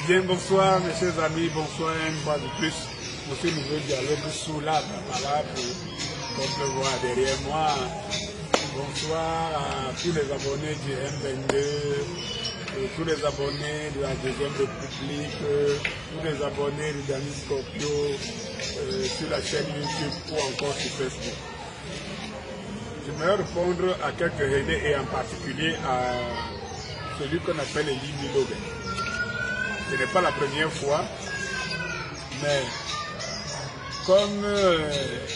Bien, bonsoir mes chers amis, bonsoir une fois de plus pour ce nouveau dialogue sous l'arbre. Voilà, comme le voir derrière moi. Bonsoir à tous les abonnés du M22, tous les abonnés de la Deuxième République, tous les abonnés de Danny Scorpio sur la chaîne YouTube ou encore sur Facebook. J'aimerais répondre à quelques idées et en particulier à celui qu'on appelle Elie Lobé. Ce n'est pas la première fois, mais comme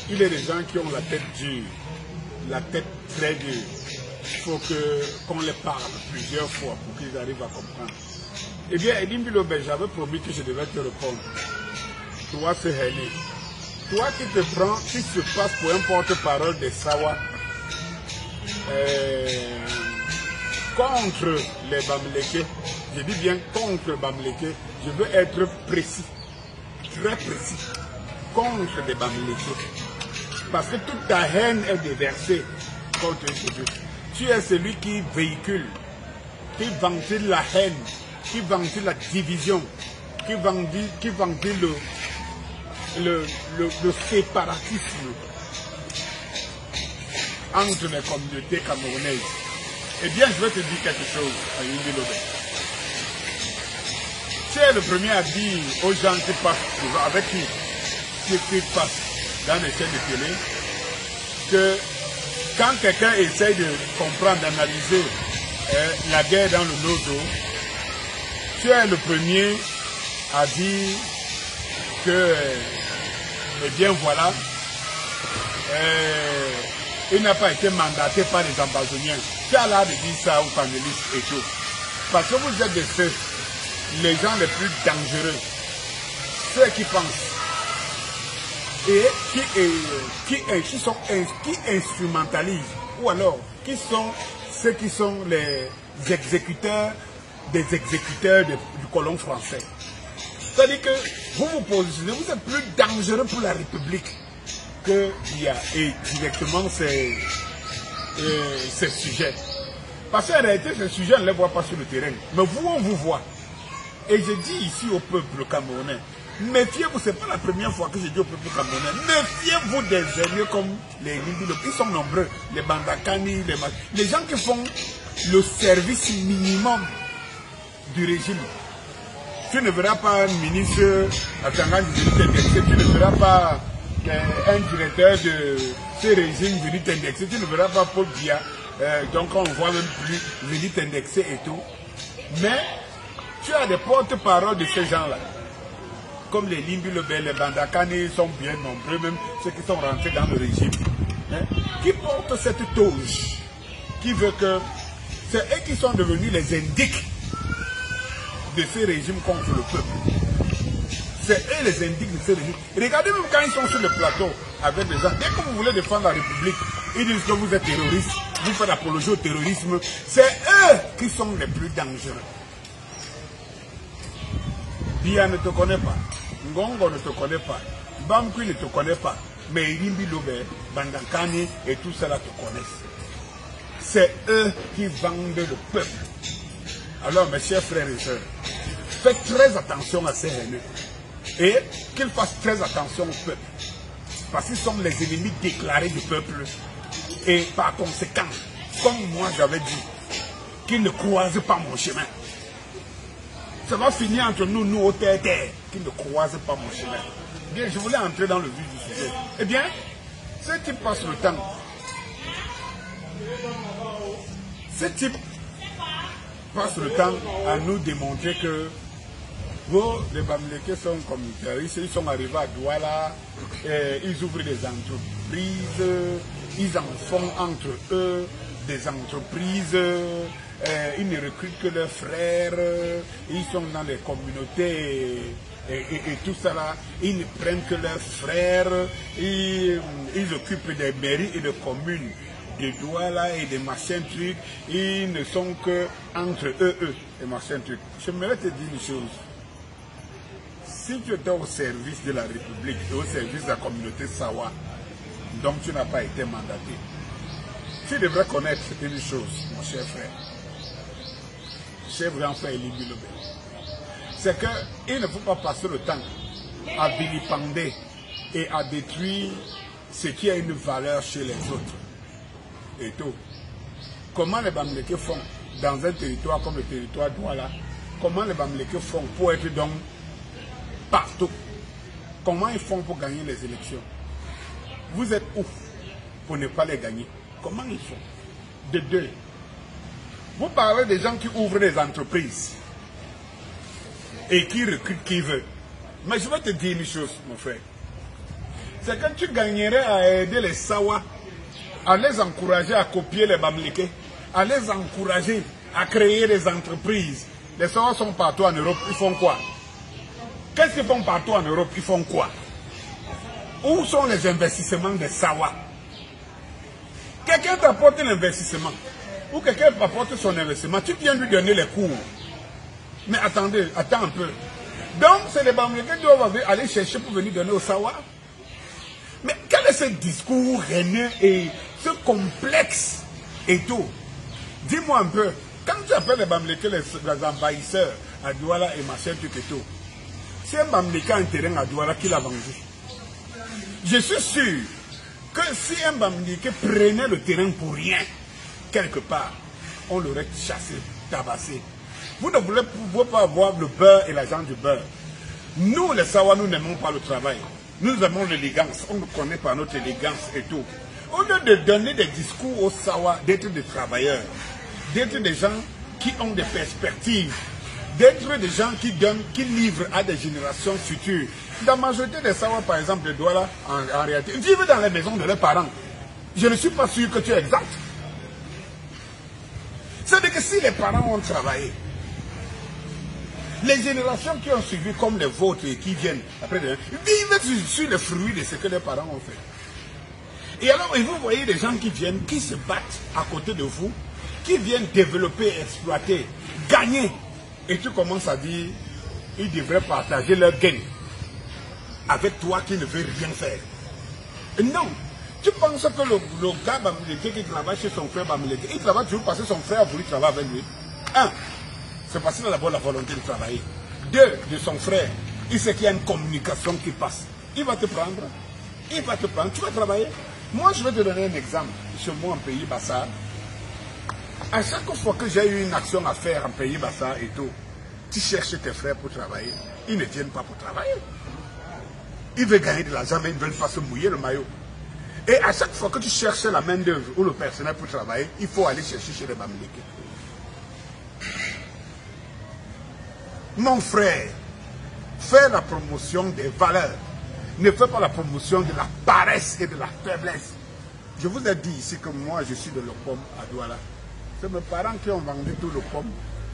il y a des gens qui ont la tête dure, la tête très dure, il faut qu'on les parle plusieurs fois pour qu'ils arrivent à comprendre. Eh bien, Elie Lobé, j'avais promis que je devais te répondre. Toi, c'est Henny. Toi qui te prends, qui se passe pour un porte-parole des Sawa, contre les Bamileke, je dis bien contre Bamileke, je veux être précis, très précis, contre les Bamileke. Parce que toute ta haine est déversée contre eux. Tu es celui qui véhicule, qui ventile la haine, qui ventile la division, qui ventile le séparatisme entre les communautés camerounaises. Eh bien, je vais te dire quelque chose à Elie Lobé. Tu es le premier à dire aux gens qui passent, avec qui passent dans les chaînes de télé, que quand quelqu'un essaye de comprendre, d'analyser la guerre dans le Nozo, tu es le premier à dire que, eh bien voilà, il n'a pas été mandaté par les ambazoniens. Tu as l'air de dire ça aux panélistes et tout. Parce que vous êtes les gens les plus dangereux. Ceux qui pensent. Et qui instrumentalisent. Ou alors, qui sont ceux qui sont les exécuteurs des exécuteurs du colon français. C'est-à-dire que vous vous positionnez, vous êtes plus dangereux pour la République que il y a et directement ces sujets. Parce qu'en réalité, ces sujets, on ne les voit pas sur le terrain. Mais vous, on vous voit. Et je dis ici au peuple camerounais, méfiez-vous, ce n'est pas la première fois que je dis au peuple camerounais, méfiez-vous des ennemis comme les Limbi, ils sont nombreux, les Bandakani, les gens qui font le service minimum du régime. Tu ne verras pas un ministre à Tangan du indexé, tu ne verras pas un directeur de ce régime venu t'indexer, tu ne verras pas Paul Biya, donc on ne voit même plus venu t'indexer et tout. Mais tu as des porte-paroles de ces gens-là, comme les Limbi Lobé, les Bandakani sont bien nombreux, même ceux qui sont rentrés dans le régime, qui portent cette toge, qui veut que c'est eux qui sont devenus les indiques de ce régime contre le peuple. C'est eux les indiques de ce régime. Regardez même quand ils sont sur le plateau avec des gens, dès que vous voulez défendre la République, ils disent que vous êtes terroriste, vous faites apologie au terrorisme. C'est eux qui sont les plus dangereux. Biya ne te connaît pas, Ngongo ne te connaît pas, Bamkui ne te connaît pas, mais Limbi Lobé, Bandakani et tout cela te connaissent. C'est eux qui vendent le peuple. Alors mes chers frères et sœurs, faites très attention à ces haineux. Et qu'ils fassent très attention au peuple. Parce qu'ils sont les ennemis déclarés du peuple. Et par conséquent, comme moi j'avais dit, qu'ils ne croisent pas mon chemin. Ça va finir entre nous, nous au terre, qu'ils ne croisent pas mon chemin. Bien, je voulais entrer dans le vif du sujet. Eh bien, ce type passe le temps. Ce type passe le temps à nous démontrer que les Bamileke sont communautaires, ils sont arrivés à Douala, ils ouvrent des entreprises, ils en font entre eux des entreprises, ils ne recrutent que leurs frères, ils sont dans les communautés et tout ça là, ils ne prennent que leurs frères, ils occupent des mairies et des communes de Douala et des machins trucs, ils ne sont que entre eux, les machins trucs. J'aimerais te dire une chose. Si tu étais au service de la République et au service de la communauté Sawa, donc tu n'as pas été mandaté, tu devrais connaître une chose, mon cher frère. Cher grand frère Elie Lobé. c'est qu'il ne faut pas passer le temps à vilipender et à détruire ce qui a une valeur chez les autres. Et tout. Comment les Bamileke font dans un territoire comme le territoire d'Ouala? Comment les Bamileke font pour être donc partout? Comment ils font pour gagner les élections? Vous êtes où pour ne pas les gagner? Comment ils font? De deux. Vous parlez des gens qui ouvrent des entreprises et qui recrutent qui veut. Mais je vais te dire une chose, mon frère. C'est quand tu gagnerais à aider les Sawa, à les encourager à copier les Bamileke, à les encourager à créer des entreprises. Les Sawa sont partout en Europe, ils font quoi? Qu'est-ce qu'ils font partout en Europe? Ils font quoi? Où sont les investissements des Sawa? Quelqu'un t'apporte un investissement, ou quelqu'un t'apporte son investissement, tu viens lui donner les cours. Mais attendez, attends un peu. Donc, c'est les Bamileke qui doivent aller chercher pour venir donner au Sawa. Mais quel est ce discours haineux et ce complexe et tout? Dis-moi un peu, quand tu appelles les Bamileke les envahisseurs à Douala et machin, tout et tout, c'est un Bamileke a un terrain à Douala qui l'a vendu. Je suis sûr que si un Bamileke prenait le terrain pour rien, quelque part, on l'aurait chassé, tabassé. Vous ne pouvez pas avoir le beurre et l'argent du beurre. Nous, les Sawa, nous n'aimons pas le travail. Nous aimons l'élégance. On nous connaît par notre élégance et tout. Au lieu de donner des discours aux Sawa, d'être des travailleurs, d'être des gens qui ont des perspectives, d'être des gens qui donnent, qui livrent à des générations futures. La majorité des Sawa, par exemple, de Douala, en réalité, vivent dans les maisons de leurs parents. Je ne suis pas sûr que tu es exact. C'est-à-dire que si les parents ont travaillé, les générations qui ont suivi comme les vôtres et qui viennent après vivent sur les fruits de ce que les parents ont fait. Et alors, et vous voyez des gens qui viennent, qui se battent à côté de vous, qui viennent développer, exploiter, gagner. Et tu commences à dire, ils devraient partager leur gain avec toi qui ne veux rien faire. Non. Tu penses que le gars Bamileke qui travaille chez son frère Bamileke, il travaille toujours parce que son frère a voulu travailler avec lui. Un, c'est parce qu'il a d'abord la volonté de travailler. Deux, de son frère, il sait qu'il y a une communication qui passe. Il va te prendre. Il va te prendre. Tu vas travailler. Moi, je vais te donner un exemple. Chez moi, en Pays Bassa, à chaque fois que j'ai eu une action à faire en Pays Bassa et tout, tu cherches tes frères pour travailler. Ils ne viennent pas pour travailler. Ils veulent gagner de l'argent, mais ils ne veulent pas se mouiller le maillot. Et à chaque fois que tu cherches la main-d'œuvre ou le personnel pour travailler, il faut aller chercher chez les Bamileke. Mon frère, fais la promotion des valeurs. Ne fais pas la promotion de la paresse et de la faiblesse. Je vous ai dit ici que moi, je suis de l'Opom à Douala. C'est mes parents qui ont vendu tout l'Opom.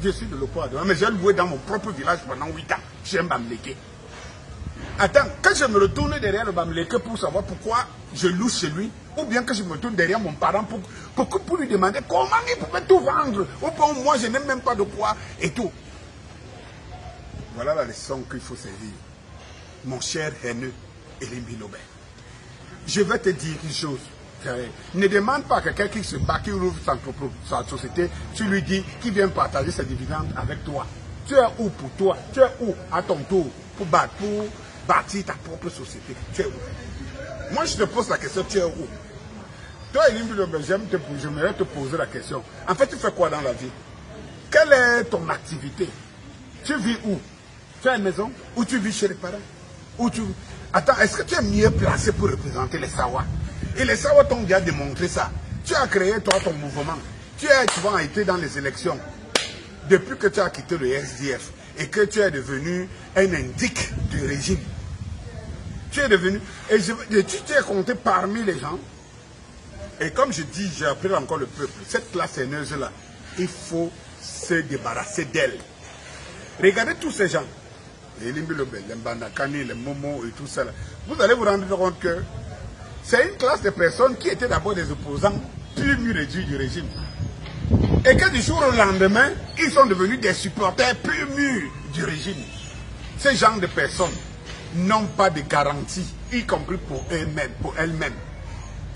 Je suis de l'Opom à Douala. Mais j'ai loué dans mon propre village pendant 8 ans. Chez un Bamileke. Attends, quand je me retourne derrière le Bamileke pour savoir pourquoi je loue chez lui, ou bien que je me tourne derrière mon parent pour lui demander comment il pouvait tout vendre, ou bien moi je n'ai même pas de quoi et tout. Voilà la leçon qu'il faut saisir. Mon cher haineux Elimbi Lobé. Je vais te dire une chose. Ne demande pas à quelqu'un qui se bat, qui ouvre sa société, tu lui dis qu'il vient partager ses dividendes avec toi. Tu es où pour toi? Tu es où à ton tour pour bâtir ta propre société? Tu es où? Moi je te pose la question, tu es où? Toi Elimbi Lobé, j'aimerais te poser la question. En fait, tu fais quoi dans la vie? Quelle est ton activité? Tu vis où? Tu as une maison? Ou tu vis chez les parents? Ou tu... Attends, est-ce que tu es mieux placé pour représenter les Sawa? Et les Sawa t'ont déjà démontré ça. Tu as créé toi ton mouvement. Tu as été dans les élections. Depuis que tu as quitté le SDF et que tu es devenu un indique du régime. Tu es devenu... Et tu t'es compté parmi les gens. Et comme je dis, j'ai appris encore le peuple. Cette classe haineuse-là, il faut se débarrasser d'elle. Regardez tous ces gens. Les Elimbi Lobé, les Mbandakani, les Momo et tout ça. Là. Vous allez vous rendre compte que c'est une classe de personnes qui étaient d'abord des opposants plus mûrs du régime. Et que du jour au lendemain, ils sont devenus des supporters plus mûrs du régime. Ces gens de personnes n'ont pas de garantie, y compris pour eux-mêmes, pour elles-mêmes.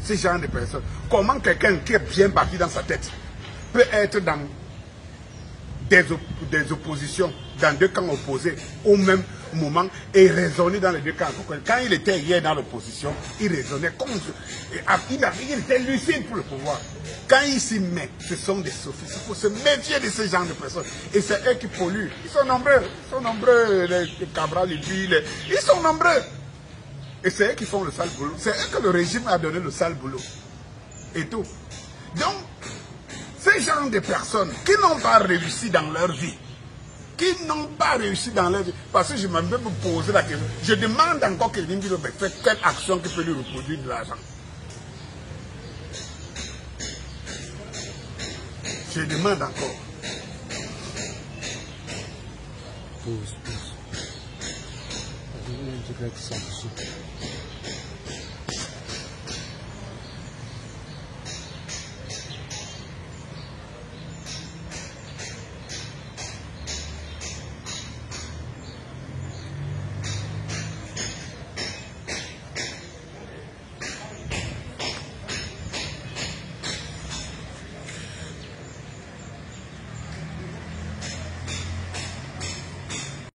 Ces gens de personnes. Comment quelqu'un qui est bien parti dans sa tête peut être dans des oppositions dans deux camps opposés au même moment et raisonner dans les deux camps. Quand il était hier dans l'opposition, il raisonnait comme... Il était lucide pour le pouvoir. Quand il s'y met, ce sont des sophistes. Il faut se méfier de ce genre de personnes. Et c'est eux qui polluent. Ils sont nombreux, les Cabral, les villes, ils sont nombreux. Et c'est eux qui font le sale boulot. C'est eux que le régime a donné le sale boulot. Et tout. Donc, ces gens de personnes qui n'ont pas réussi dans leur vie, parce que je m'ai même posé la question, je demande encore que l'individu fait quelle action qui peut lui reproduire de l'argent. Je demande encore. Pause.